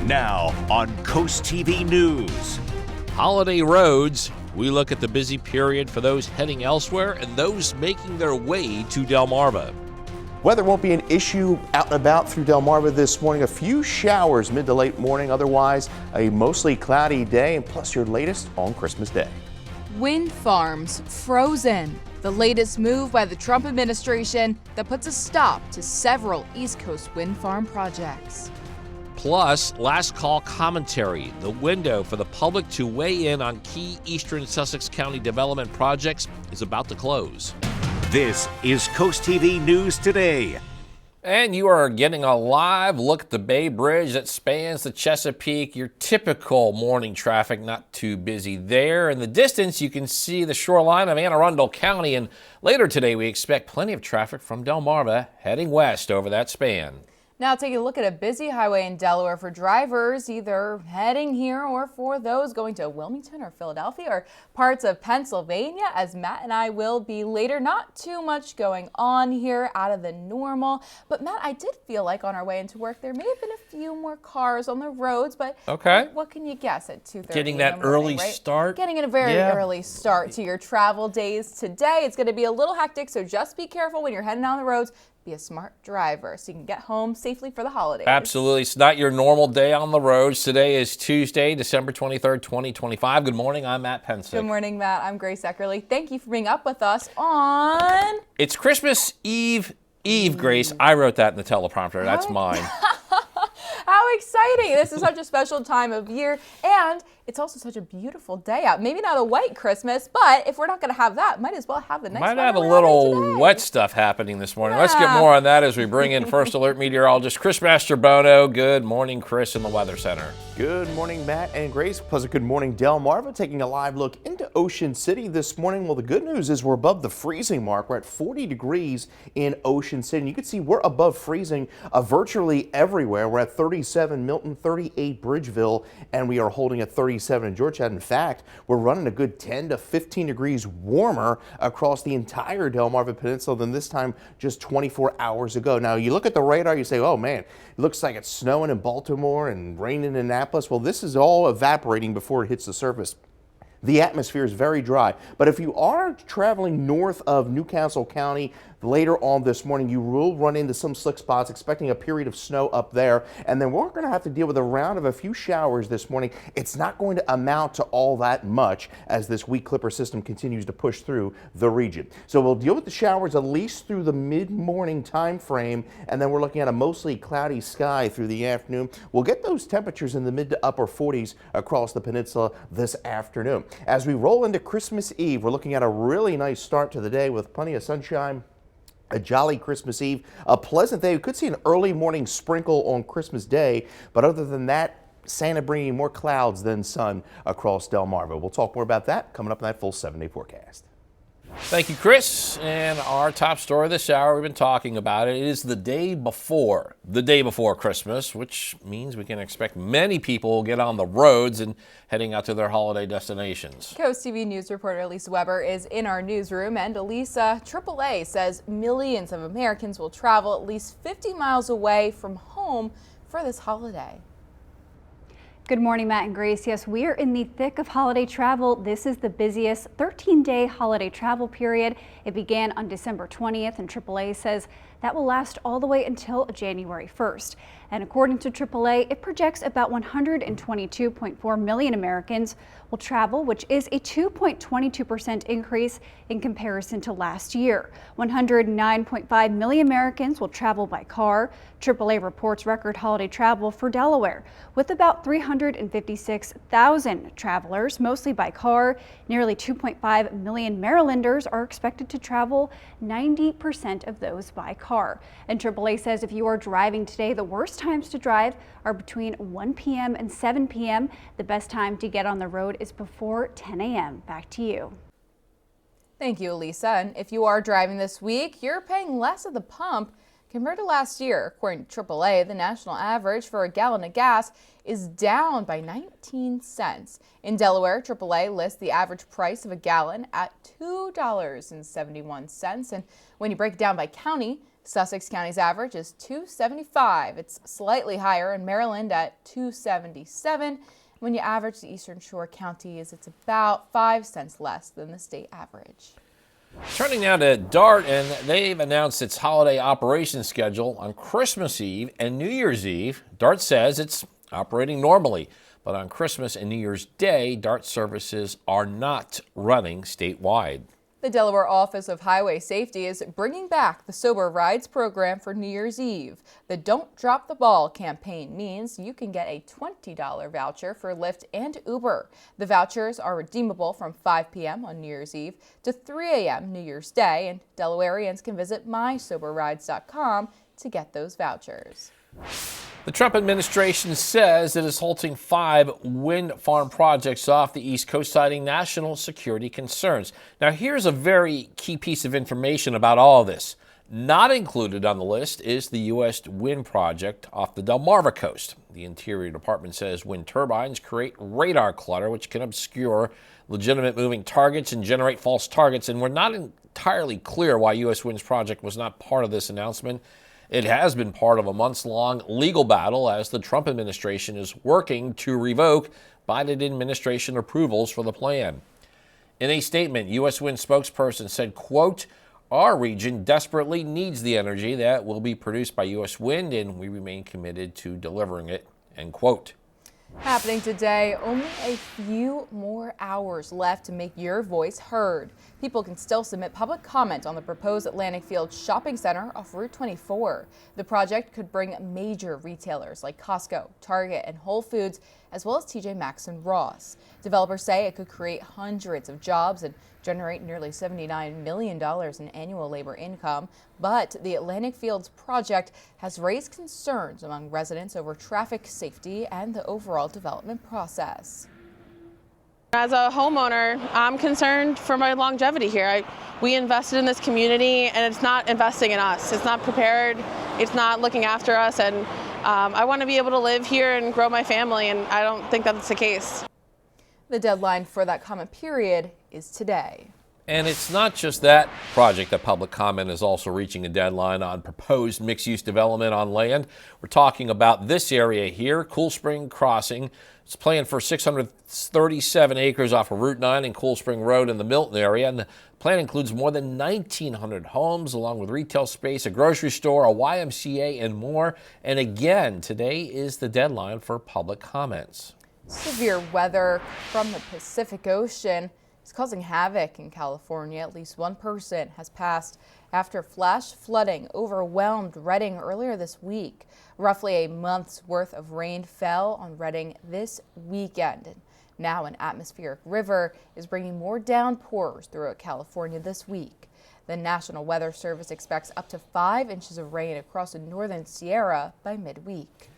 Now on CoastTV News. Holiday roads. We look at the busy period for those heading elsewhere and those making their way to Delmarva. Weather won't be an issue out and about through Delmarva this morning. A few showers mid to late morning. Otherwise, a mostly cloudy day, and plus your latest on Christmas Day. Wind farms frozen. The latest move by the Trump administration that puts a stop to several East Coast wind farm projects. Plus, last call commentary. The window for the public to weigh in on key eastern Sussex County development projects is about to close. This is CoastTV News Today. And you are getting a live look at the Bay Bridge that spans the Chesapeake. Your typical morning traffic, not too busy there. In the distance, you can see the shoreline of Anne Arundel County. And later today, we expect plenty of traffic from Delmarva heading west over that span. Now taking a look at a busy highway in Delaware for drivers either heading here or for those going to Wilmington or Philadelphia or parts of Pennsylvania, as Matt and I will be later. Not too much going on here out of the normal. But Matt, I did feel like on our way into work there may have been a few more cars on the roads, but okay, what can you guess at 2:30? Getting that early start? Getting a very early start to your travel days today. It's going to be a little hectic, so just be careful when you're heading down the roads. Be a smart driver so you can get home safely for the holidays. Absolutely. It's not your normal day on the roads. Today is Tuesday, December 23rd, 2025. Good morning. I'm Matt Pensick. Good morning, Matt. I'm Grace Eckerly. Thank you for being up with us on... It's Christmas Eve, Grace. I wrote that in the teleprompter. That's mine. How exciting. This is such a special time of year, and it's also such a beautiful day out. Maybe not a white Christmas, but if we're not going to have that, might as well have the next one. Might have a little wet stuff happening this morning. Let's get more on that as we bring in First Alert meteorologist Chris Mastrobono. Good morning, Chris, in the Weather Center. Good morning, Matt and Grace. Plus a good morning, Delmarva. Taking a live look into Ocean City this morning. Well, the good news is we're above the freezing mark. We're at 40 degrees in Ocean City. And you can see we're above freezing virtually everywhere. We're at 37 Milton, 38 Bridgeville, and we are holding at 37 in Georgetown. In fact, we're running a good 10 to 15 degrees warmer across the entire Delmarva Peninsula than this time just 24 hours ago. Now, you look at the radar, you say, oh man, it looks like it's snowing in Baltimore and raining in Annapolis. Well, this is all evaporating before it hits the surface. The atmosphere is very dry, but if you are traveling north of Newcastle County later on this morning, you will run into some slick spots, expecting a period of snow up there, and then we're going to have to deal with a round of a few showers this morning. It's not going to amount to all that much as this weak clipper system continues to push through the region. So we'll deal with the showers at least through the mid-morning time frame, and then we're looking at a mostly cloudy sky through the afternoon. We'll get those temperatures in the mid to upper 40s across the peninsula this afternoon. As we roll into Christmas Eve, we're looking at a really nice start to the day with plenty of sunshine. A jolly Christmas Eve, a pleasant day. We could see an early morning sprinkle on Christmas Day, but other than that, Santa bringing more clouds than sun across Delmarva. We'll talk more about that coming up in that full 7-day forecast. Thank you, Chris. And our top story this hour, we've been talking about it, is the day before Christmas, which means we can expect many people will get on the roads and heading out to their holiday destinations. CoastTV News reporter Elisa Weber is in our newsroom, and Elisa, AAA says millions of Americans will travel at least 50 miles away from home for this holiday. Good morning, Matt and Grace. Yes, we are in the thick of holiday travel. This is the busiest 13-day holiday travel period. It began on December 20th, and AAA says that will last all the way until January 1st. And according to AAA, it projects about 122.4 million Americans will travel, which is a 2.22% increase in comparison to last year. 109.5 million Americans will travel by car. AAA reports record holiday travel for Delaware, with about 356,000 travelers, mostly by car. Nearly 2.5 million Marylanders are expected to travel, 90% of those by car. And AAA says if you are driving today, the worst times to drive are between 1 p.m. and 7 p.m. The best time to get on the road is before 10 a.m. Back to you. Thank you, Elisa. And if you are driving this week, you're paying less at the pump compared to last year. According to AAA, the national average for a gallon of gas is down by 19 cents. In Delaware, AAA lists the average price of a gallon at $2.71. And when you break it down by county, Sussex County's average is 275. It's slightly higher in Maryland at 277. When you average the Eastern Shore counties, it's about 5 cents less than the state average. Turning now to DART, and they've announced its holiday operation schedule on Christmas Eve and New Year's Eve. DART says it's operating normally, but on Christmas and New Year's Day, DART services are not running statewide. The Delaware Office of Highway Safety is bringing back the Sober Rides program for New Year's Eve. The Don't Drop the Ball campaign means you can get a $20 voucher for Lyft and Uber. The vouchers are redeemable from 5 p.m. on New Year's Eve to 3 a.m. New Year's Day, and Delawareans can visit mysoberrides.com to get those vouchers. The Trump administration says it is halting 5 wind farm projects off the East Coast, citing national security concerns. Now, here's a very key piece of information about all of this. Not included on the list is the U.S. wind project off the Delmarva coast. The Interior Department says wind turbines create radar clutter, which can obscure legitimate moving targets and generate false targets. And we're not entirely clear why U.S. Wind's project was not part of this announcement. It has been part of a months-long legal battle as the Trump administration is working to revoke Biden administration approvals for the plan. In a statement, U.S. Wind spokesperson said, quote, "Our region desperately needs the energy that will be produced by U.S. Wind, and we remain committed to delivering it," end quote. Happening today, only a few more hours left to make your voice heard. People can still submit public comment on the proposed Atlantic Field Shopping Center off Route 24. The project could bring major retailers like Costco, Target, and Whole Foods, as well as TJ Maxx and Ross. Developers say it could create hundreds of jobs and generate nearly $79 million in annual labor income. But the Atlantic Fields project has raised concerns among residents over traffic safety and the overall development process. As a homeowner, I'm concerned for my longevity here. We invested in this community, and it's not investing in us. It's not prepared. It's not looking after us, and I want to be able to live here and grow my family, and I don't think that's the case. The deadline for that comment period is today. And it's not just that project that public comment is also reaching a deadline on proposed mixed-use development on land. We're talking about this area here, Cool Spring Crossing. It's planned for 637 acres off of Route 9 and Cool Spring Road in the Milton area. And the plan includes more than 1,900 homes, along with retail space, a grocery store, a YMCA, and more. And again, today is the deadline for public comments. Severe weather from the Pacific Ocean is causing havoc in California. At least one person has passed after flash flooding overwhelmed Redding earlier this week. Roughly a month's worth of rain fell on Redding this weekend. Now an atmospheric river is bringing more downpours throughout California this week. The National Weather Service expects up to 5 inches of rain across the northern Sierra by midweek.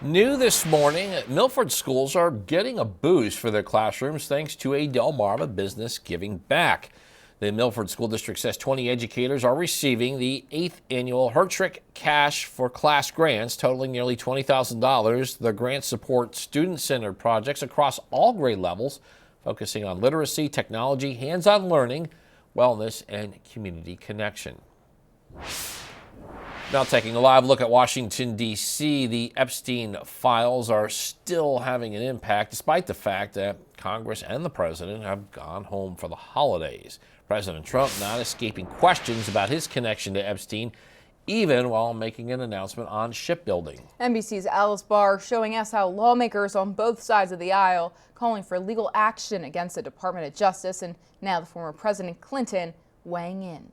New this morning, Milford schools are getting a boost for their classrooms thanks to a Delmarva business giving back. The Milford School District says 20 educators are receiving the 8th annual Hertrick Cash for Class grants, totaling nearly $20,000. The grants support student-centered projects across all grade levels, focusing on literacy, technology, hands-on learning, wellness, and community connection. Now taking a live look at Washington, D.C., the Epstein files are still having an impact despite the fact that Congress and the president have gone home for the holidays. President Trump not escaping questions about his connection to Epstein, even while making an announcement on shipbuilding. NBC's Alice Barr showing us how lawmakers on both sides of the aisle calling for legal action against the Department of Justice, and now the former President Clinton weighing in.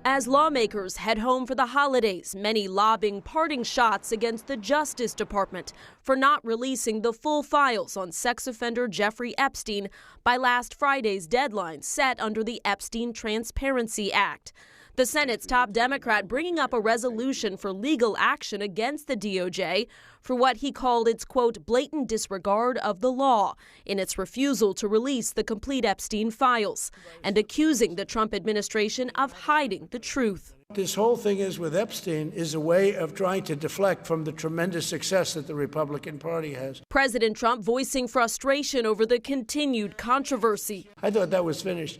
As lawmakers head home for the holidays, many lobbing parting shots against the Justice Department for not releasing the full files on sex offender Jeffrey Epstein by last Friday's deadline set under the Epstein Transparency Act. The Senate's top Democrat bringing up a resolution for legal action against the DOJ for what he called its, quote, blatant disregard of the law in its refusal to release the complete Epstein files, and accusing the Trump administration of hiding the truth. This whole thing is with Epstein is a way of trying to deflect from the tremendous success that the Republican Party has. President Trump voicing frustration over the continued controversy. I thought that was finished.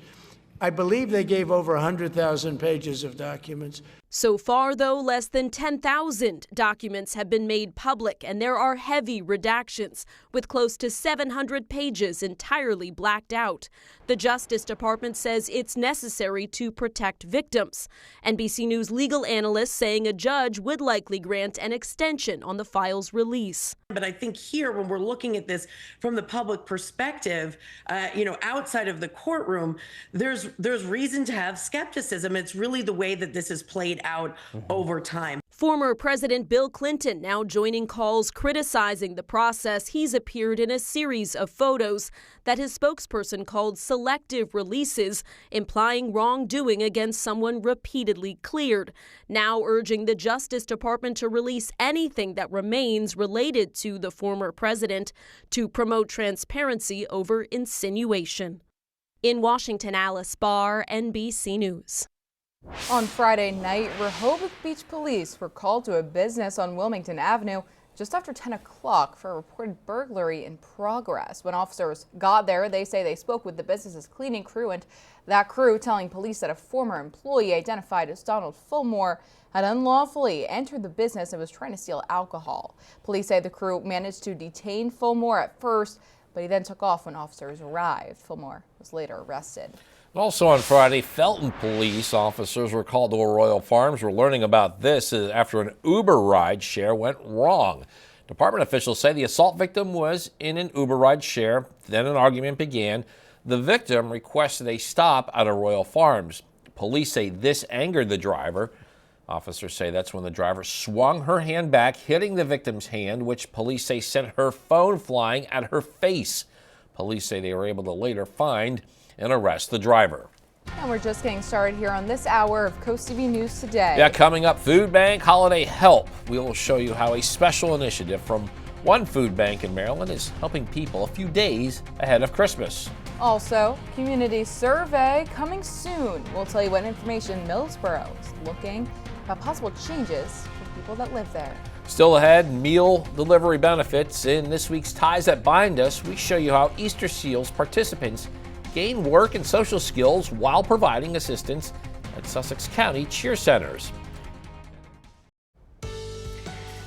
I believe they gave over 100,000 pages of documents. So far, though, less than 10,000 documents have been made public, and there are heavy redactions, with close to 700 pages entirely blacked out. The Justice Department says it's necessary to protect victims. NBC News legal analysts saying a judge would likely grant an extension on the file's release. But I think here, when we're looking at this from the public perspective, outside of the courtroom, there's reason to have skepticism. It's really the way that this is played out over time. Former President Bill Clinton now joining calls criticizing the process. He's appeared in a series of photos that his spokesperson called selective releases, implying wrongdoing against someone repeatedly cleared. Now urging the Justice Department to release anything that remains related to the former president to promote transparency over insinuation. In Washington, Alice Barr, NBC News. On Friday night, Rehoboth Beach police were called to a business on Wilmington Avenue just after 10 o'clock for a reported burglary in progress. When officers got there, they say they spoke with the business's cleaning crew, and that crew telling police that a former employee identified as Donald Fulmore had unlawfully entered the business and was trying to steal alcohol. Police say the crew managed to detain Fulmore at first, but he then took off when officers arrived. Fulmore was later arrested. Also on Friday, Felton police officers were called to Arroyo Farms. We're learning about this after an Uber ride share went wrong. Department officials say the assault victim was in an Uber ride share. Then an argument began. The victim requested a stop at Arroyo Farms. Police say this angered the driver. Officers say that's when the driver swung her hand back, hitting the victim's hand, which police say sent her phone flying at her face. Police say they were able to later find and arrest the driver. And we're just getting started here on this hour of CoastTV News Today. Yeah, coming up, Food Bank Holiday Help. We will show you how a special initiative from one food bank in Maryland is helping people a few days ahead of Christmas. Also, community survey coming soon. We'll tell you what information Millsboro is looking about possible changes for people that live there. Still ahead, meal delivery benefits. In this week's Ties That Bind Us, we show you how Easter Seals participants gain work and social skills while providing assistance at Sussex County cheer centers.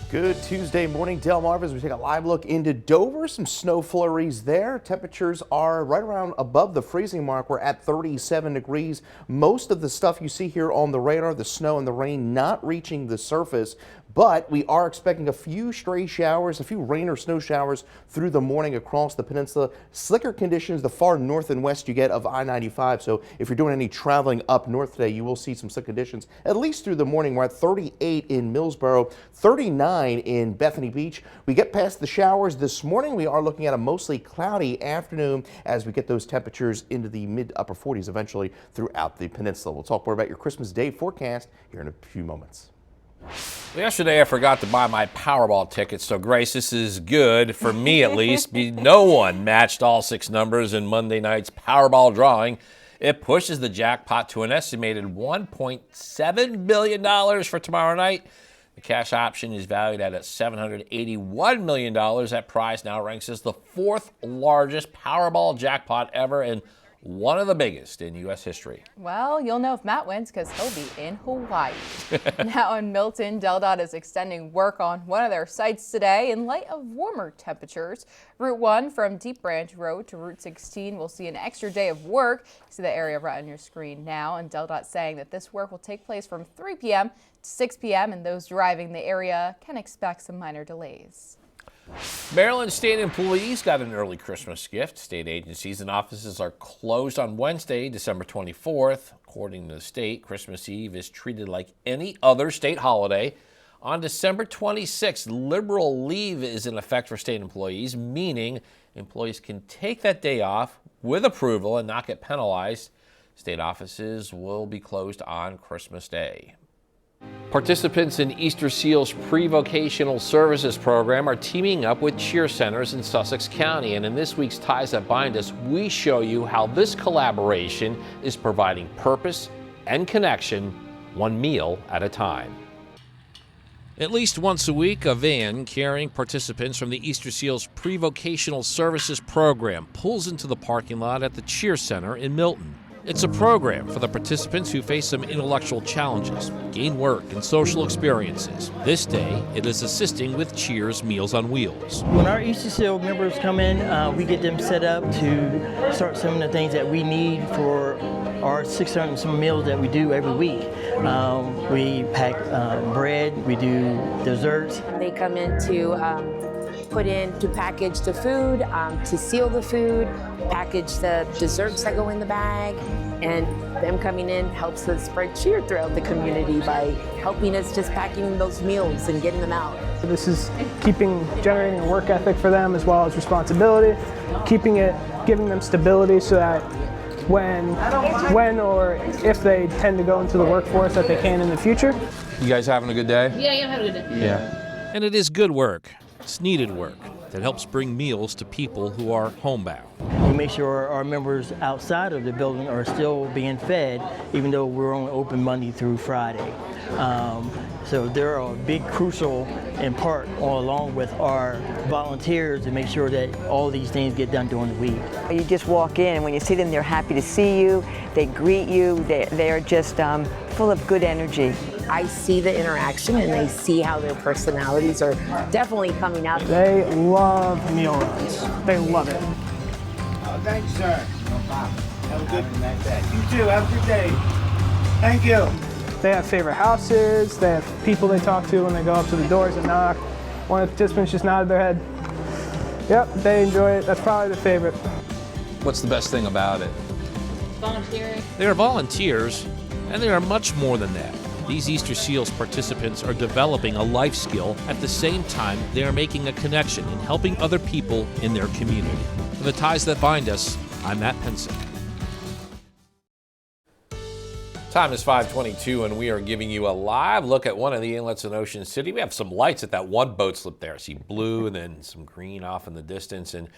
Good Tuesday morning, Delmarva, as we take a live look into Dover. Some snow flurries there. Temperatures are right around above the freezing mark. We're at 37 degrees. Most of the stuff you see here on the radar, the snow and the rain, not reaching the surface. But we are expecting a few stray showers, a few rain or snow showers through the morning across the peninsula. Slicker conditions the far north and west you get of I-95. So if you're doing any traveling up north today, you will see some slick conditions at least through the morning. We're at 38 in Millsboro, 39 in Bethany Beach. We get past the showers this morning. We are looking at a mostly cloudy afternoon as we get those temperatures into the mid upper 40s eventually throughout the peninsula. We'll talk more about your Christmas Day forecast here in a few moments. Yesterday, I forgot to buy my Powerball ticket, so Grace, this is good for me at least. No one matched all 6 numbers in Monday night's Powerball drawing. It pushes the jackpot to an estimated $1.7 billion for tomorrow night. The cash option is valued at $781 million. That prize now ranks as the 4th largest Powerball jackpot ever and one of the biggest in U.S. history. Well, you'll know if Matt wins because he'll be in Hawaii. Now in Milton, DelDOT is extending work on one of their sites today in light of warmer temperatures. Route 1 from Deep Branch Road to Route 16 will see an extra day of work. You see the area right on your screen now, and DelDOT saying that this work will take place from 3 p.m. to 6 p.m. and those driving the area can expect some minor delays. Maryland state employees got an early Christmas gift. State agencies and offices are closed on Wednesday, December 24th. According to the state, Christmas Eve is treated like any other state holiday. On December 26th, liberal leave is in effect for state employees, meaning employees can take that day off with approval and not get penalized. State offices will be closed on Christmas Day. Participants in Easter Seals pre-vocational services program are teaming up with cheer centers in Sussex County. And in this week's Ties That Bind Us, we show you how this collaboration is providing purpose and connection, one meal at a time. At least once a week, a van carrying participants from the Easter Seals pre-vocational services program pulls into the parking lot at the cheer center in Milton. It's a program for the participants who face some intellectual challenges, gain work and social experiences. This day, it is assisting with Cheers Meals on Wheels. When our ECCO members come in, we get them set up to start some of the things that we need for our 600 and some meals that we do every week. We pack bread, we do desserts. They come in to put in to package the food, to seal the food, package the desserts that go in the bag, and them coming in helps us spread cheer throughout the community by helping us just packing those meals and getting them out. This is generating a work ethic for them as well as responsibility, giving them stability so that when or if they tend to go into the workforce that they can in the future. You guys having a good day? Yeah, I'm having a good day. Yeah. And it is good work. It's needed work that helps bring meals to people who are homebound. We make sure our members outside of the building are still being fed, even though we're only open Monday through Friday. So they're a big crucial in part along with our volunteers to make sure that all these things get done during the week. You just walk in and when you see them, they're happy to see you, they greet you, they're just full of good energy. I see the interaction and I see how their personalities are definitely coming out. They love meal runs. They love it. Oh, thanks, sir. No problem. Have a good day. You too. Have a good day. Thank you. They have favorite houses. They have people they talk to when they go up to the doors and knock. One of the participants just nodded their head. Yep, they enjoy it. That's probably their favorite. What's the best thing about it? Volunteering. They are volunteers, and they are much more than that. These Easter Seals participants are developing a life skill. At the same time, they are making a connection and helping other people in their community. For the ties that bind us, I'm Matt Penson. Time is 5:22, and we are giving you a live look at one of the inlets in Ocean City. We have some lights at that one boat slip there. I see blue and then some green off in the distance. And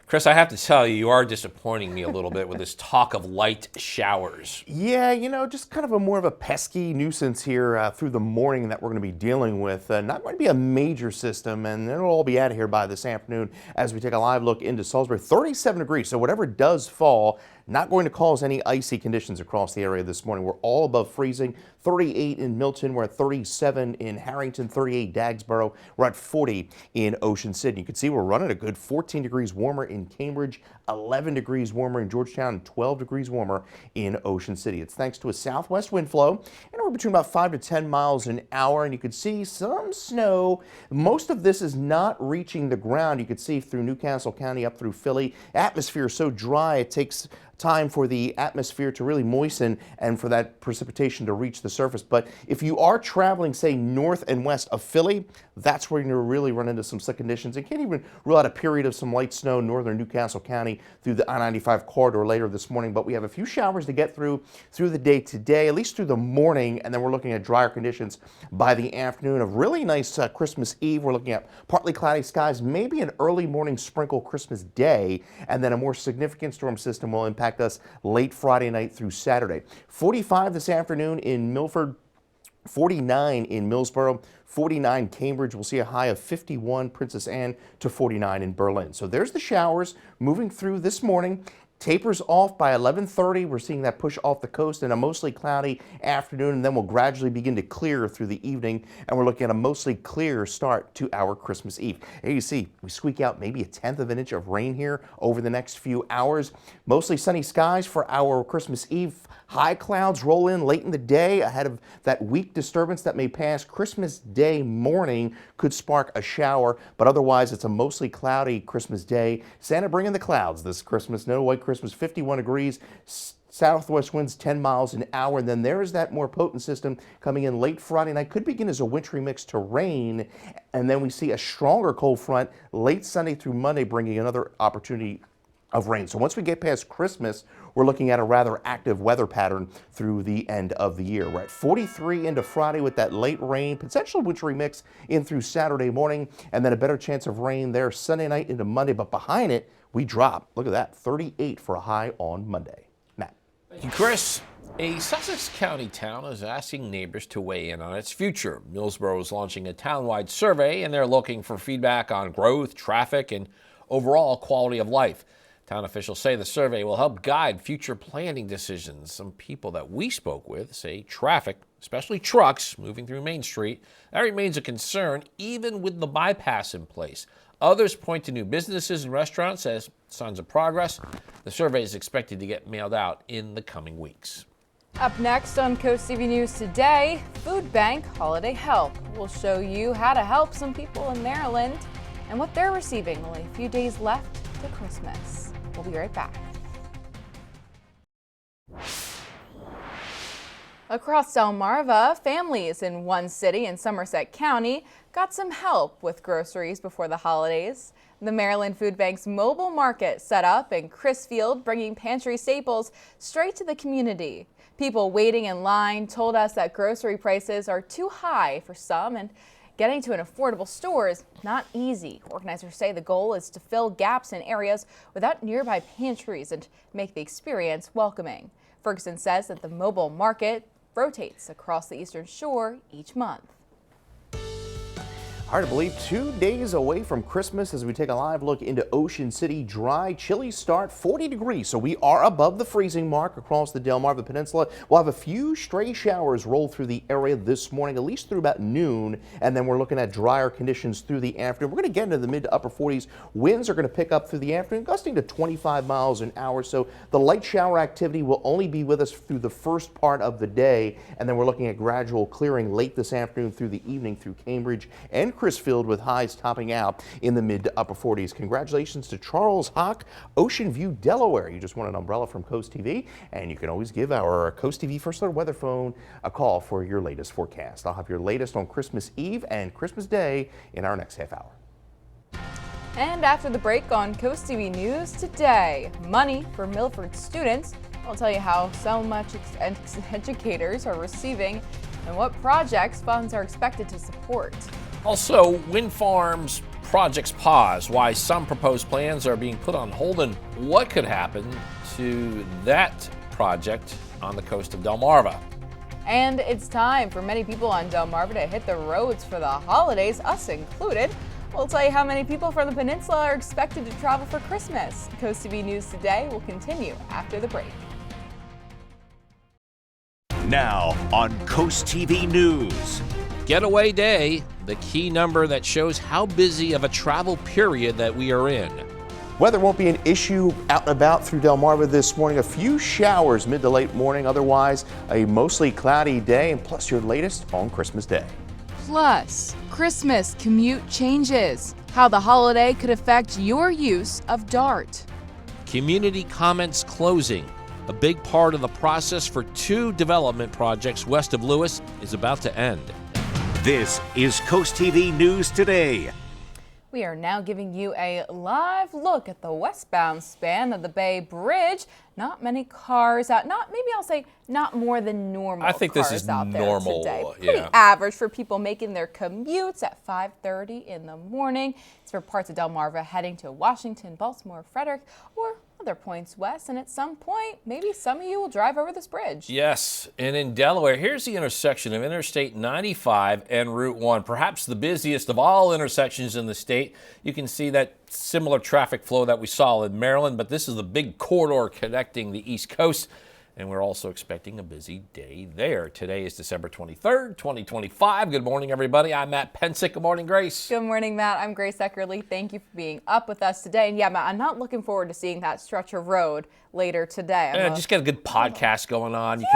Chris, I have to tell you, you are disappointing me a little bit with this talk of light showers. Yeah, just kind of more of a pesky nuisance here through the morning that we're going to be dealing with. Not going to be a major system, and it'll all be out of here by this afternoon as we take a live look into Salisbury. 37 degrees, so whatever does fall, not going to cause any icy conditions across the area this morning. We're all above freezing. 38 in Milton, we're at 37 in Harrington, 38 Dagsboro, we're at 40 in Ocean City. You can see we're running a good 14 degrees warmer in Cambridge, 11 degrees warmer in Georgetown, and 12 degrees warmer in Ocean City. It's thanks to a southwest wind flow, and we're between about 5 to 10 miles an hour, and you can see some snow. Most of this is not reaching the ground. You can see through Newcastle County up through Philly. Atmosphere is so dry, it takes time for the atmosphere to really moisten and for that precipitation to reach the surface. But if you are traveling, say, north and west of Philly, that's where you're going to really run into some slick conditions. And can't even rule out a period of some light snow northern Newcastle County through the I-95 corridor later this morning. But we have a few showers to get through the day today, at least through the morning, and then we're looking at drier conditions by the afternoon. A really nice Christmas Eve. We're looking at partly cloudy skies, maybe an early morning sprinkle Christmas Day, and then a more significant storm system will impact us late Friday night through Saturday. 45 this afternoon in Milford, 49 in Millsboro, 49 Cambridge. We'll see a high of 51 Princess Anne to 49 in Berlin. So there's the showers moving through this morning. Tapers off by 11:30. We're seeing that push off the coast in a mostly cloudy afternoon, and then we'll gradually begin to clear through the evening, and we're looking at a mostly clear start to our Christmas Eve. Here you see, we squeak out maybe 1/10 of an inch of rain here over the next few hours. Mostly sunny skies for our Christmas Eve. High clouds roll in late in the day ahead of that weak disturbance that may pass. Christmas Day morning could spark a shower, but otherwise it's a mostly cloudy Christmas Day. Santa bringing the clouds this Christmas. No white Christmas, 51 degrees. Southwest winds 10 miles an hour. And then there is that more potent system coming in late Friday night. Could begin as a wintry mix to rain. And then we see a stronger cold front late Sunday through Monday, bringing another opportunity of rain. So once we get past Christmas, we're looking at a rather active weather pattern through the end of the year. We're at 43 into Friday with that late rain, potential wintry mix in through Saturday morning, and then a better chance of rain there Sunday night into Monday. But behind it, we drop. Look at that, 38 for a high on Monday. Matt. Thank you, Chris. A Sussex County town is asking neighbors to weigh in on its future. Millsboro is launching a townwide survey, and they're looking for feedback on growth, traffic, and overall quality of life. Town officials say the survey will help guide future planning decisions. Some people that we spoke with say traffic, especially trucks moving through Main Street, that remains a concern even with the bypass in place. Others point to new businesses and restaurants as signs of progress. The survey is expected to get mailed out in the coming weeks. Up next on CoastTV News today, Food Bank Holiday Help. We'll show you how to help some people in Maryland and what they're receiving only a few days left to Christmas. We'll be right back. Across Delmarva, families in one city in Somerset County got some help with groceries before the holidays. The Maryland Food Bank's mobile market set up in Crisfield, bringing pantry staples straight to the community. People waiting in line told us that grocery prices are too high for some and getting to an affordable store is not easy. Organizers say the goal is to fill gaps in areas without nearby pantries and make the experience welcoming. Ferguson says that the mobile market rotates across the Eastern Shore each month. Hard to believe 2 days away from Christmas as we take a live look into Ocean City. Dry, chilly start, 40 degrees. So we are above the freezing mark across the Delmarva Peninsula. We'll have a few stray showers roll through the area this morning, at least through about noon. And then we're looking at drier conditions through the afternoon. We're going to get into the mid to upper 40s. Winds are going to pick up through the afternoon, gusting to 25 miles an hour. So the light shower activity will only be with us through the first part of the day. And then we're looking at gradual clearing late this afternoon through the evening through Cambridge and Crisfield, with highs topping out in the mid to upper 40s. Congratulations to Charles Hawk, Ocean View, Delaware. You just won an umbrella from CoastTV, and you can always give our CoastTV First Alert weather phone a call for your latest forecast. I'll have your latest on Christmas Eve and Christmas Day in our next half hour. And after the break on CoastTV News today, money for Milford students. I'll tell you how so much educators are receiving and what projects funds are expected to support. Also, wind farms projects pause, why some proposed plans are being put on hold, and what could happen to that project on the coast of Delmarva. And it's time for many people on Delmarva to hit the roads for the holidays, us included. We'll tell you how many people from the peninsula are expected to travel for Christmas. CoastTV News today will continue after the break. Now on CoastTV News. Getaway Day, the key number that shows how busy of a travel period that we are in. Weather won't be an issue out and about through Delmarva this morning. A few showers mid to late morning. Otherwise, a mostly cloudy day, and plus your latest on Christmas Day. Plus, Christmas commute changes. How the holiday could affect your use of DART. Community comments closing. A big part of the process for 2 development projects west of Lewis is about to end. This is CoastTV News Today. We are now giving you a live look at the westbound span of the Bay Bridge. Not many cars out, maybe I'll say not more than normal. I think cars this is out normal. There today. Pretty average for people making their commutes at 5:30 in the morning. It's for parts of Delmarva heading to Washington, Baltimore, Frederick, or other points west, and at some point, maybe some of you will drive over this bridge. Yes, and in Delaware, here's the intersection of Interstate 95 and Route 1, perhaps the busiest of all intersections in the state. You can see that similar traffic flow that we saw in Maryland, but this is the big corridor connecting the East Coast, and we're also expecting a busy day there. Today is December 23rd, 2025. Good morning, everybody. I'm Matt Pensick. Good morning, Grace. Good morning, Matt. I'm Grace Eckerly. Thank you for being up with us today. And yeah, Matt, I'm not looking forward to seeing that stretch of road later today. Just get a good podcast going on. You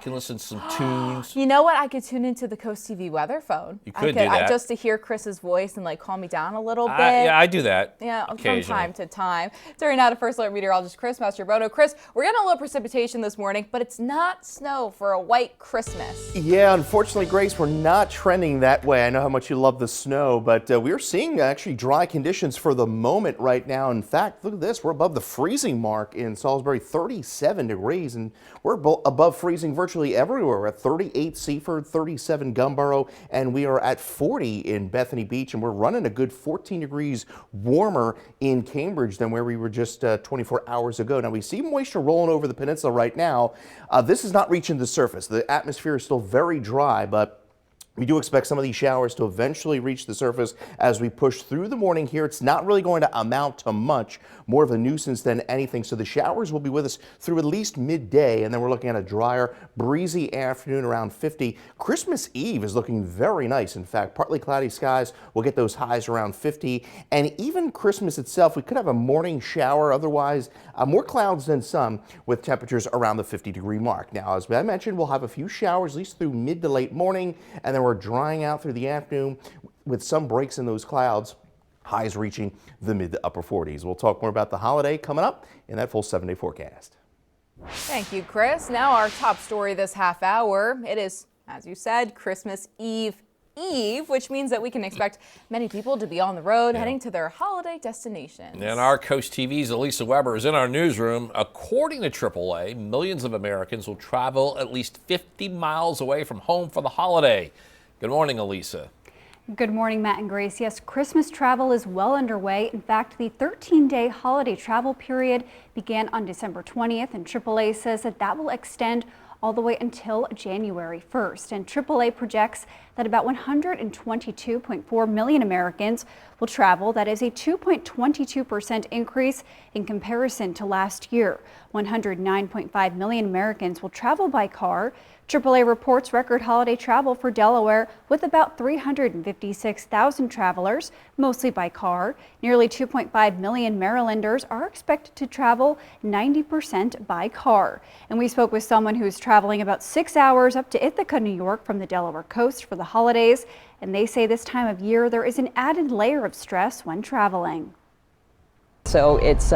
can listen to some tunes. You know what? I could tune into the CoastTV weather phone. You could do that. Just to hear Chris's voice and calm me down a little bit. Yeah, I do that. Yeah, from time to time. During now to First Alert meteorologist Chris Mastrobono. Chris, we're getting a little precipitation this morning, but it's not snow for a white Christmas. Yeah, unfortunately, Grace, we're not trending that way. I know how much you love the snow, but we're seeing actually dry conditions for the moment right now. In fact, look at this. We're above the freezing mark in Salisbury, 37 degrees, and we're above freezing virtually everywhere. We're at 38 Seaford, 37 Gumboro, and we are at 40 in Bethany Beach, and we're running a good 14 degrees warmer in Cambridge than where we were just 24 hours ago. Now, we see moisture rolling over the peninsula right now. This is not reaching the surface. The atmosphere is still very dry, but We do expect some of these showers to eventually reach the surface as we push through the morning here. It's not really going to amount to much, more of a nuisance than anything. So the showers will be with us through at least midday, and then we're looking at a drier, breezy afternoon around 50. Christmas Eve is looking very nice. In fact, partly cloudy skies will get those highs around 50. And even Christmas itself, we could have a morning shower. Otherwise, more clouds than sun with temperatures around the 50-degree mark. Now, as I mentioned, we'll have a few showers, at least through mid to late morning, and then we're drying out through the afternoon with some breaks in those clouds, highs reaching the mid to upper 40s. We'll talk more about the holiday coming up in that full 7-day forecast. Thank you, Chris. Now our top story this half hour. It is, as you said, Christmas Eve, which means that we can expect many people to be on the road heading to their holiday destinations. And our Coast TV's Elisa Weber is in our newsroom. According to AAA, millions of Americans will travel at least 50 miles away from home for the holiday. Good morning, Elisa. Good morning, Matt and Grace. Yes, Christmas travel is well underway. In fact, the 13-day holiday travel period began on December 20th, and AAA says that will extend all the way until January 1st. And AAA projects that about 122.4 million Americans will travel. That is a 2.22% increase in comparison to last year. 109.5 million Americans will travel by car. AAA reports record holiday travel for Delaware with about 356,000 travelers, mostly by car. Nearly 2.5 million Marylanders are expected to travel 90% by car. And we spoke with someone who is traveling about 6 hours up to Ithaca, New York from the Delaware coast for the holidays. And they say this time of year there is an added layer of stress when traveling. So it's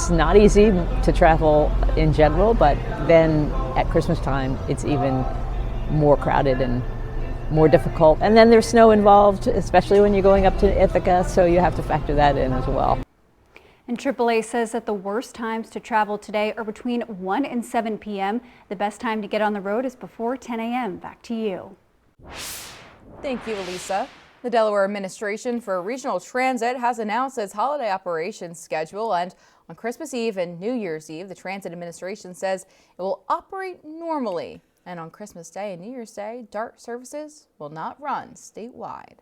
not easy to travel in general, but then at Christmas time, it's even more crowded and more difficult. And then there's snow involved, especially when you're going up to Ithaca, so you have to factor that in as well. And AAA says that the worst times to travel today are between 1 and 7 p.m. The best time to get on the road is before 10 a.m. Back to you. Thank you, Elisa. The Delaware Administration for Regional Transit has announced its holiday operations schedule, and on Christmas Eve and New Year's Eve, the Transit Administration says it will operate normally. And on Christmas Day and New Year's Day, DART services will not run statewide.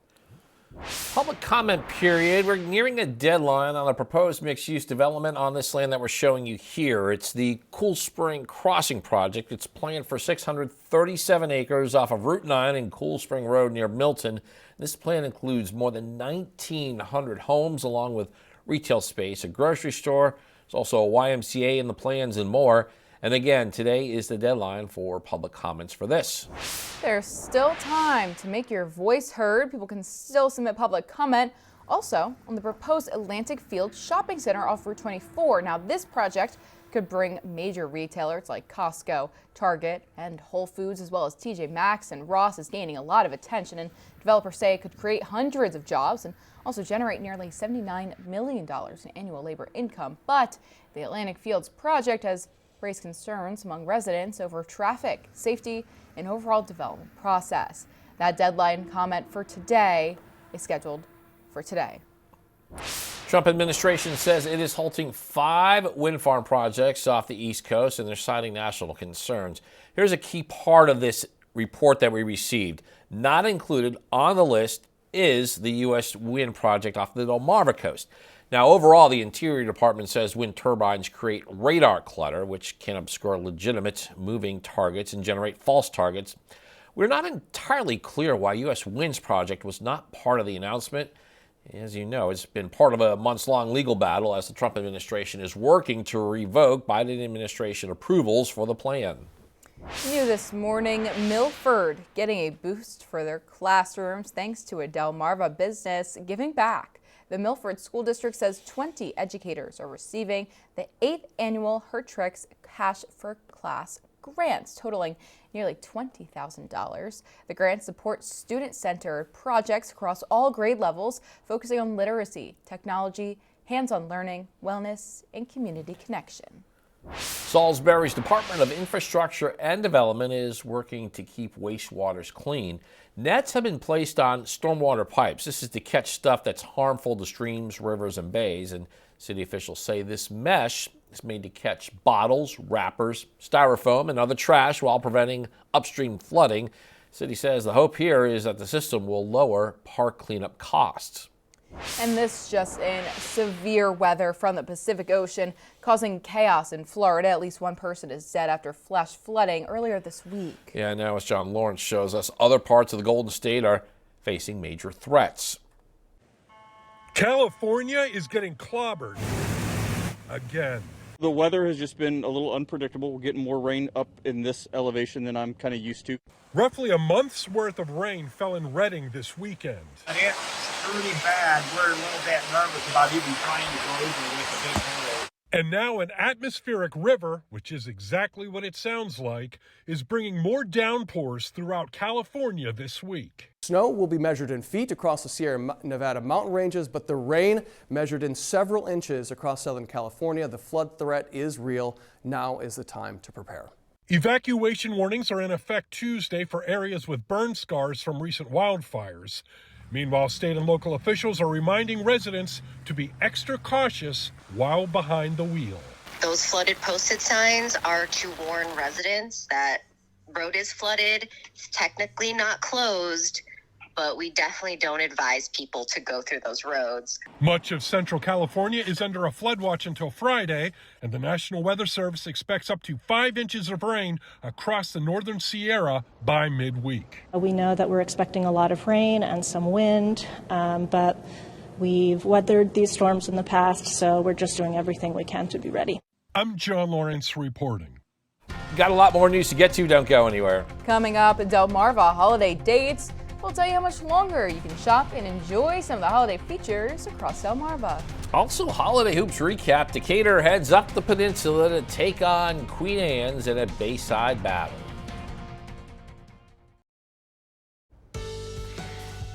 Public comment period. We're nearing a deadline on a proposed mixed-use development on this land that we're showing you here. It's the Cool Spring Crossing project. It's planned for 637 acres off of Route 9 and Cool Spring Road near Milton. This plan includes more than 1,900 homes along with retail space, a grocery store. There's also a YMCA in the plans and more. And again, today is the deadline for public comments for this. There's still time to make your voice heard. People can still submit public comment. Also, on the proposed Atlantic Field Shopping Center off Route 24. Now, this project could bring major retailers like Costco, Target, and Whole Foods, as well as TJ Maxx and Ross is gaining a lot of attention. And developers say it could create hundreds of jobs and also generate nearly $79 million in annual labor income. But the Atlantic Fields project has raised concerns among residents over traffic, safety, and overall development process. That deadline comment for today is scheduled for today. Trump administration says it is halting 5 wind farm projects off the East Coast, and they're citing national concerns. Here's a key part of this report that we received. Not included on the list is the U.S. wind project off the Delmarva coast. Now, overall, the Interior Department says wind turbines create radar clutter, which can obscure legitimate moving targets and generate false targets. We're not entirely clear why U.S. Wind's project was not part of the announcement. As you know, it's been part of a months-long legal battle as the Trump administration is working to revoke Biden administration approvals for the plan. New this morning, Milford getting a boost for their classrooms thanks to a Delmarva business giving back. The Milford School District says 20 educators are receiving the 8th annual Her Tricks Cash for Class grants, totaling nearly $20,000. The grants support student-centered projects across all grade levels, focusing on literacy, technology, hands-on learning, wellness, and community connection. Salisbury's Department of Infrastructure and Development is working to keep wastewaters clean. Nets have been placed on stormwater pipes. This is to catch stuff that's harmful to streams, rivers, and bays. And city officials say this mesh is made to catch bottles, wrappers, styrofoam, and other trash while preventing upstream flooding. City says the hope here is that the system will lower park cleanup costs. And this just in, severe weather from the Pacific Ocean causing chaos in Florida. At least one person is dead after flash flooding earlier this week. Yeah, now as John Lawrence shows us, other parts of the Golden State are facing major threats. California is getting clobbered again. The weather has just been a little unpredictable. We're getting more rain up in this elevation than I'm kind of used to. Roughly a month's worth of rain fell in Redding this weekend. It's really bad. We're a little bit nervous about even trying to go over with a big hurricane. And now an atmospheric river, which is exactly what it sounds like, is bringing more downpours throughout California this week. Snow will be measured in feet across the Sierra Nevada mountain ranges, but the rain measured in several inches across Southern California. The flood threat is real. Now is the time to prepare. Evacuation warnings are in effect Tuesday for areas with burn scars from recent wildfires. Meanwhile, state and local officials are reminding residents to be extra cautious while behind the wheel. Those flooded posted signs are to warn residents that road is flooded. It's technically not closed, but we definitely don't advise people to go through those roads. Much of Central California is under a flood watch until Friday, and the National Weather Service expects up to 5 inches of rain across the northern Sierra by midweek. We know that we're expecting a lot of rain and some wind, but we've weathered these storms in the past, so we're just doing everything we can to be ready. I'm John Lawrence reporting. Got a lot more news to get to. Don't go anywhere. Coming up in Delmarva, holiday dates. We'll tell you how much longer you can shop and enjoy some of the holiday features across Delmarva. Also, Holiday Hoops recap. Decatur heads up the peninsula to take on Queen Anne's in a Bayside battle.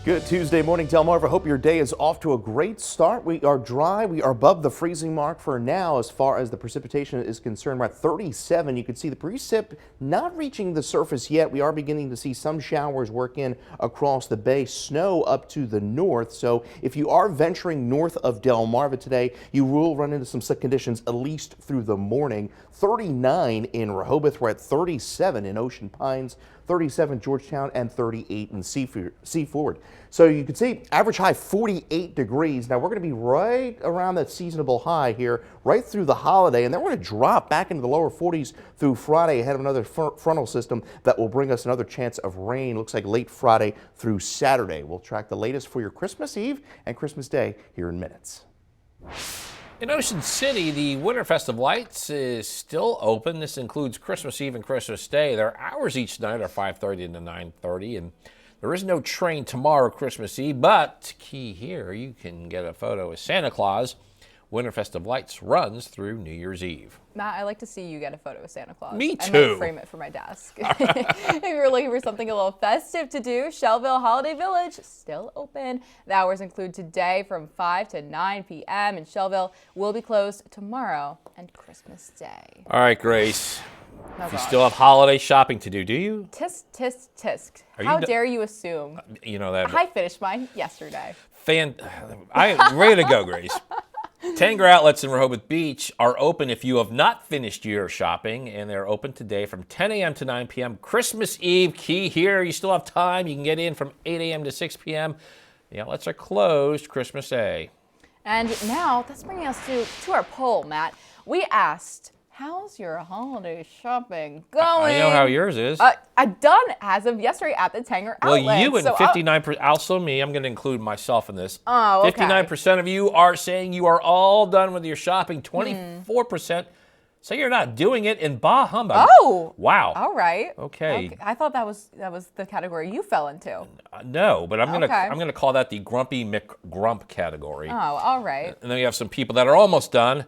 Good Tuesday morning, Delmarva. Hope your day is off to a great start. We are dry. We are above the freezing mark for now as far as the precipitation is concerned. We're at 37. You can see the precip not reaching the surface yet. We are beginning to see some showers work in across the bay, snow up to the north. So if you are venturing north of Delmarva today, you will run into some slick conditions at least through the morning. 39 in Rehoboth. We're at 37 in Ocean Pines, 37 Georgetown, and 38 in Seaford. So you can see average high 48 degrees. Now we're going to be right around that seasonable high here right through the holiday, and then we're going to drop back into the lower 40s through Friday ahead of another frontal system that will bring us another chance of rain. Looks like late Friday through Saturday. We'll track the latest for your Christmas Eve and Christmas Day here in minutes. In Ocean City, the Winterfest of Lights is still open. This includes Christmas Eve and Christmas Day. Their hours each night are 5:30 to 9:30, and there is no train tomorrow, Christmas Eve, but key here, you can get a photo of Santa Claus. Winterfest of Lights runs through New Year's Eve. Matt, I like to see you get a photo of Santa Claus. Me I too. might frame it for my desk. If you're looking for something a little festive to do, Shelbyville Holiday Village still open. The hours include today from 5 to 9 p.m. and Shelbyville will be closed tomorrow and Christmas Day. All right, Grace. Oh, you still have holiday shopping to do you? Tisk, tisk, tisk. Are How you dare you assume? You know that. I finished mine yesterday. I'm ready to go, Grace. Tanger outlets in Rehoboth Beach are open if you have not finished your shopping, and they're open today from 10 a.m. to 9 p.m. Christmas Eve, key here, you still have time. You can get in from 8 a.m. to 6 p.m. The outlets are closed Christmas Day. And now, that's bringing us to our poll, Matt. We asked, how's your holiday shopping going? I know how yours is. I'm done as of yesterday at the Tanger outlet. Well, you and 59%, also me, I'm going to include myself in this. Oh, okay. 59% of you are saying you are all done with your shopping. 24% say you're not doing it, in bah humbug. Oh. Wow. All right. Okay. I thought that was the category you fell into. No, but I'm Okay. going to call that the Grumpy McGrump category. Oh, all right. And then you have some people that are almost done.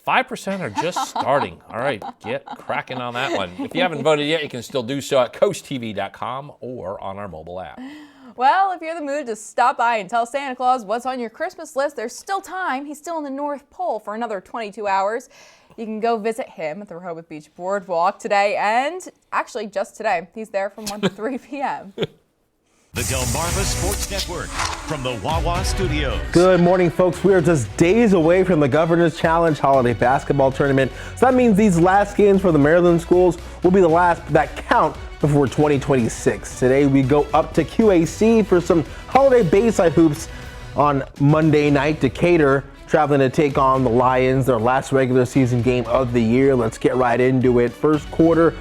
5% are just starting. All right, get cracking on that one. If you haven't voted yet, you can still do so at CoastTV.com or on our mobile app. Well, if you're in the mood to stop by and tell Santa Claus what's on your Christmas list, there's still time. He's still in the North Pole for another 22 hours. You can go visit him at the Rehoboth Beach Boardwalk today, and actually just today. He's there from 1 to 3 p.m. The Delmarva Sports Network from the Wawa Studios. Good morning, folks. We are just days away from the Governor's Challenge Holiday Basketball Tournament. So that means these last games for the Maryland schools will be the last that count before 2026. Today we go up to QAC for some holiday bayside hoops on Monday night. Decatur traveling to take on the Lions, their last regular season game of the year. Let's get right into it. First quarter,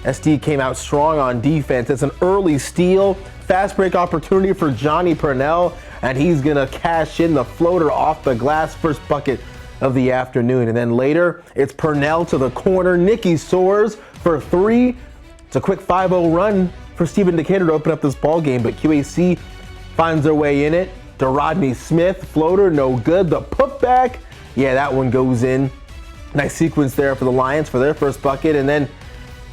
SD came out strong on defense. It's an early steal, fast break opportunity for Johnny Purnell, and he's gonna cash in the floater off the glass, first bucket of the afternoon. And then later, it's Purnell to the corner. Nicky soars for three. It's a quick 5-0 run for Stephen Decatur to open up this ball game, but QAC finds their way in it. To Rodney Smith, floater, no good. The putback, yeah, that one goes in. Nice sequence there for the Lions for their first bucket. And then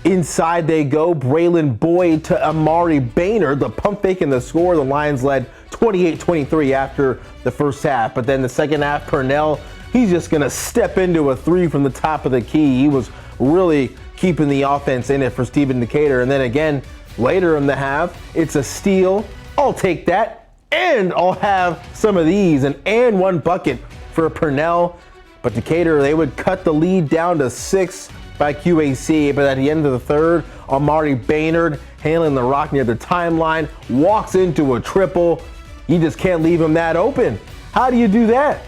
inside they go. Braylon Boyd to Amari Baynard. The pump fake and the score. The Lions led 28-23 after the first half. But then the second half, Purnell, he's just going to step into a three from the top of the key. He was really keeping the offense in it for Stephen Decatur. And then again, later in the half, it's a steal. I'll take that, and I'll have some of these. And one bucket for Purnell. But Decatur, they would cut the lead down to 6 by QAC. But at the end of the third, Amari Baynard, handling the rock near the timeline, walks into a triple. You just can't leave him that open. How do you do that?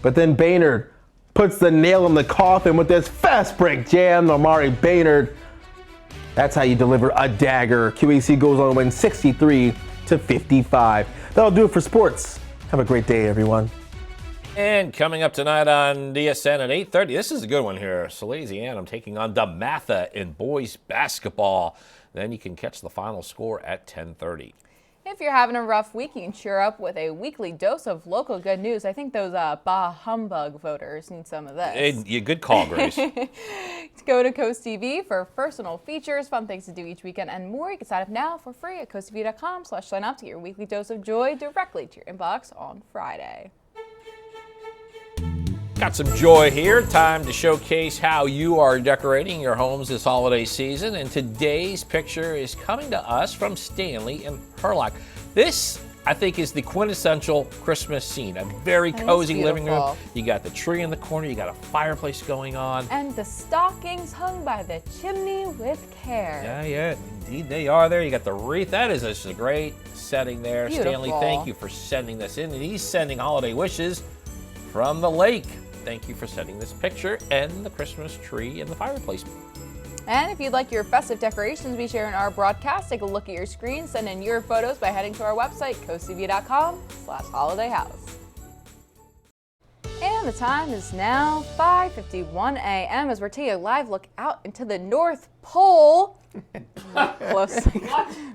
But then Baynard puts the nail in the coffin with this fast break jam. Amari Baynard, that's how you deliver a dagger. QAC goes on to win 63-55. That'll do it for sports. Have a great day, everyone. And coming up tonight on DSN at 8:30, this is a good one here. Salesianum taking on DeMatha in boys basketball. Then you can catch the final score at 10:30. If you're having a rough week, you can cheer up with a weekly dose of local good news. I think those Bah Humbug voters need some of this. Hey, good call, Grace. Go to CoastTV for personal features, fun things to do each weekend, and more. You can sign up now for free at coasttv.com/sign up to get your weekly dose of joy directly to your inbox on Friday. Got some joy here. Time to showcase how you are decorating your homes this holiday season. And today's picture is coming to us from Stanley and Hurlock. This, I think, is the quintessential Christmas scene. A very cozy living room. You got the tree in the corner. You got a fireplace going on. And the stockings hung by the chimney with care. Yeah, indeed they are there. You got the wreath. That is just a great setting there. Beautiful. Stanley, thank you for sending this in. And he's sending holiday wishes from the lake. Thank you for sending this picture and the Christmas tree and the fireplace. And if you'd like your festive decorations we share in our broadcast, take a look at your screen, send in your photos by heading to our website, coasttv.com/holidayhouse. And the time is now 5:51 a.m. as we're taking a live look out into the North Pole.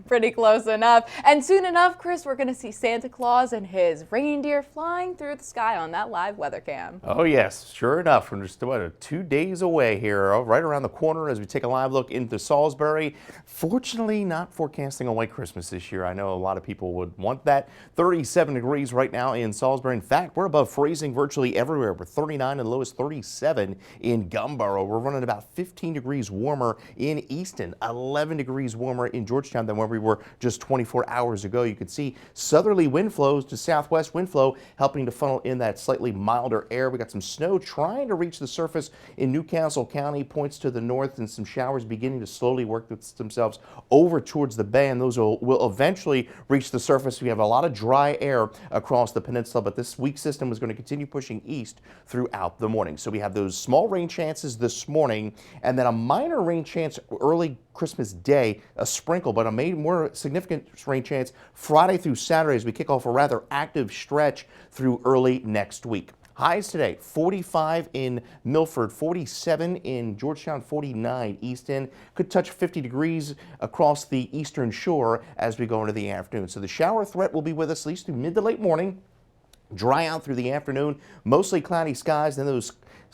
Pretty close enough. And soon enough, Chris, we're going to see Santa Claus and his reindeer flying through the sky on that live weather cam. Oh, yes. Sure enough. We're just about 2 days away here, right around the corner as we take a live look into Salisbury. Fortunately, not forecasting a white Christmas this year. I know a lot of people would want that. 37 degrees right now in Salisbury. In fact, we're above freezing virtually everywhere. We're 39 and the low is 37 in Gumboro. We're running about 15 degrees warmer in Easton. 11 degrees warmer in Georgetown than where we were just 24 hours ago. You can see southerly wind flows to southwest wind flow helping to funnel in that slightly milder air. We got some snow trying to reach the surface in Newcastle County, points to the north, and some showers beginning to slowly work themselves over towards the bay, and those will eventually reach the surface. We have a lot of dry air across the peninsula, but this weak system is going to continue pushing east throughout the morning. So we have those small rain chances this morning, and then a minor rain chance early Christmas Day, a sprinkle, but a more significant rain chance Friday through Saturday as we kick off a rather active stretch through early next week. Highs today, 45 in Milford, 47 in Georgetown, 49 Easton. Could touch 50 degrees across the eastern shore as we go into the afternoon. So the shower threat will be with us at least through mid to late morning. Dry out through the afternoon, mostly cloudy skies, then those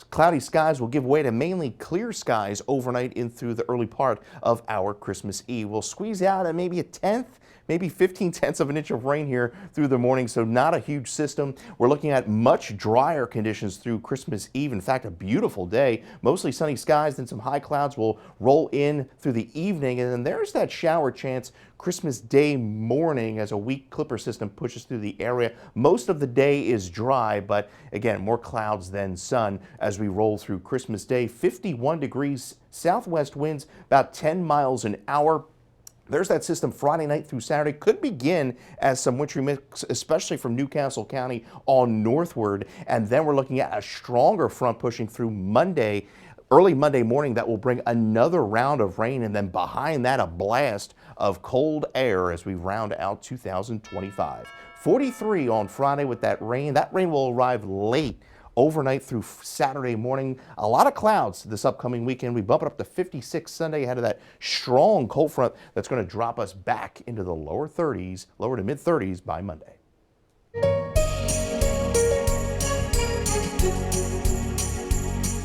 cloudy skies will give way to mainly clear skies overnight in through the early part of our Christmas Eve. We'll squeeze out at maybe a tenth, maybe 15/10 of an inch of rain here through the morning, so not a huge system. We're looking at much drier conditions through Christmas Eve. In fact, a beautiful day, mostly sunny skies, then some high clouds will roll in through the evening, and then there's that shower chance Christmas Day morning as a weak clipper system pushes through the area. Most of the day is dry, but again, more clouds than sun as we roll through Christmas Day. 51 degrees, southwest winds about 10 miles an hour. There's that system Friday night through Saturday. Could begin as some wintry mix, especially from Newcastle County on northward. And then we're looking at a stronger front pushing through Monday, early Monday morning, that will bring another round of rain. And then behind that, a blast of cold air as we round out 2025. 43 on Friday with that rain. That rain will arrive late overnight through Saturday morning. A lot of clouds this upcoming weekend. We bump it up to 56 Sunday ahead of that strong cold front that's going to drop us back into the lower 30s, lower to mid 30s by Monday.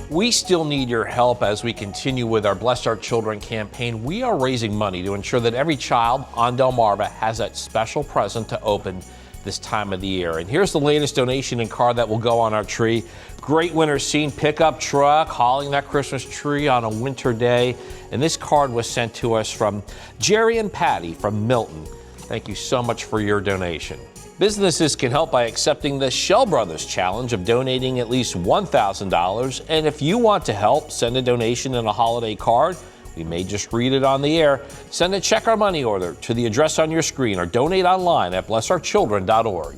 We still need your help as we continue with our Bless Our Children campaign. We are raising money to ensure that every child on Delmarva has that special present to open this time of the year. And here's the latest donation and card that will go on our tree. Great winter scene pickup truck hauling that Christmas tree on a winter day. And this card was sent to us from Jerry and Patty from Milton. Thank you so much for your donation. Businesses can help by accepting the Shell Brothers Challenge of donating at least $1,000. And if you want to help, send a donation and a holiday card. We may just read it on the air. Send a check or money order to the address on your screen or donate online at blessourchildren.org.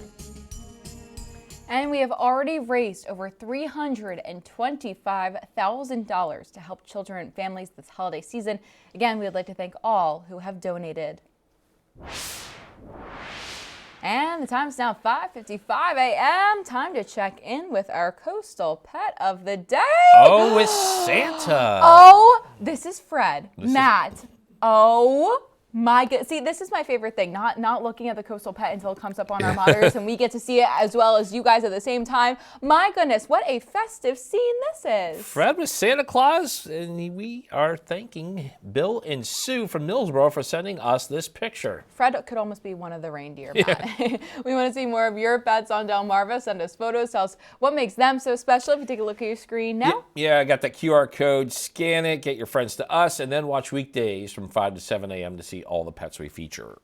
And we have already raised over $325,000 to help children and families this holiday season. Again, we would like to thank all who have donated. And the time is now 5:55 a.m. Time to check in with our coastal pet of the day. Oh, it's Santa. Oh, this is Fred. Matt. Oh my God. See, this is my favorite thing. Not looking at the coastal pet until it comes up on our monitors and we get to see it as well as you guys at the same time. My goodness, what a festive scene this is. Fred was Santa Claus, and we are thanking Bill and Sue from Millsboro for sending us this picture. Fred could almost be one of the reindeer, Matt. Yeah. We want to see more of your pets on Delmarva. Send us photos. Tell us what makes them so special. If you take a look at your screen now. Yeah, I got that QR code. Scan it, get your friends to us, and then watch weekdays from 5 to 7 a.m. to see all the pets we feature.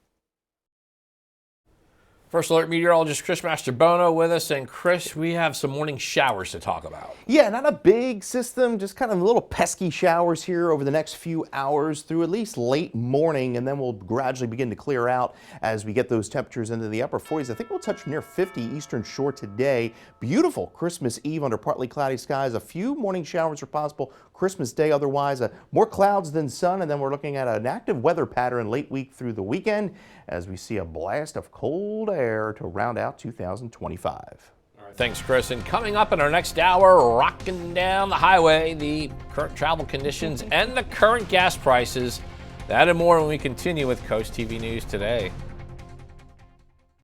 First Alert meteorologist Chris Mastrobono with us. And Chris, we have some morning showers to talk about. Yeah, not a big system, just kind of little pesky showers here over the next few hours through at least late morning, and then we'll gradually begin to clear out as we get those temperatures into the upper 40s. I think we'll touch near 50 Eastern Shore today. Beautiful Christmas Eve under partly cloudy skies. A few morning showers are possible Christmas Day otherwise. More clouds than sun, and then we're looking at an active weather pattern late week through the weekend as we see a blast of cold air to round out 2025. All right, thanks, Chris. And coming up in our next hour, rocking down the highway, the current travel conditions and the current gas prices. That and more when we continue with Coast TV News Today.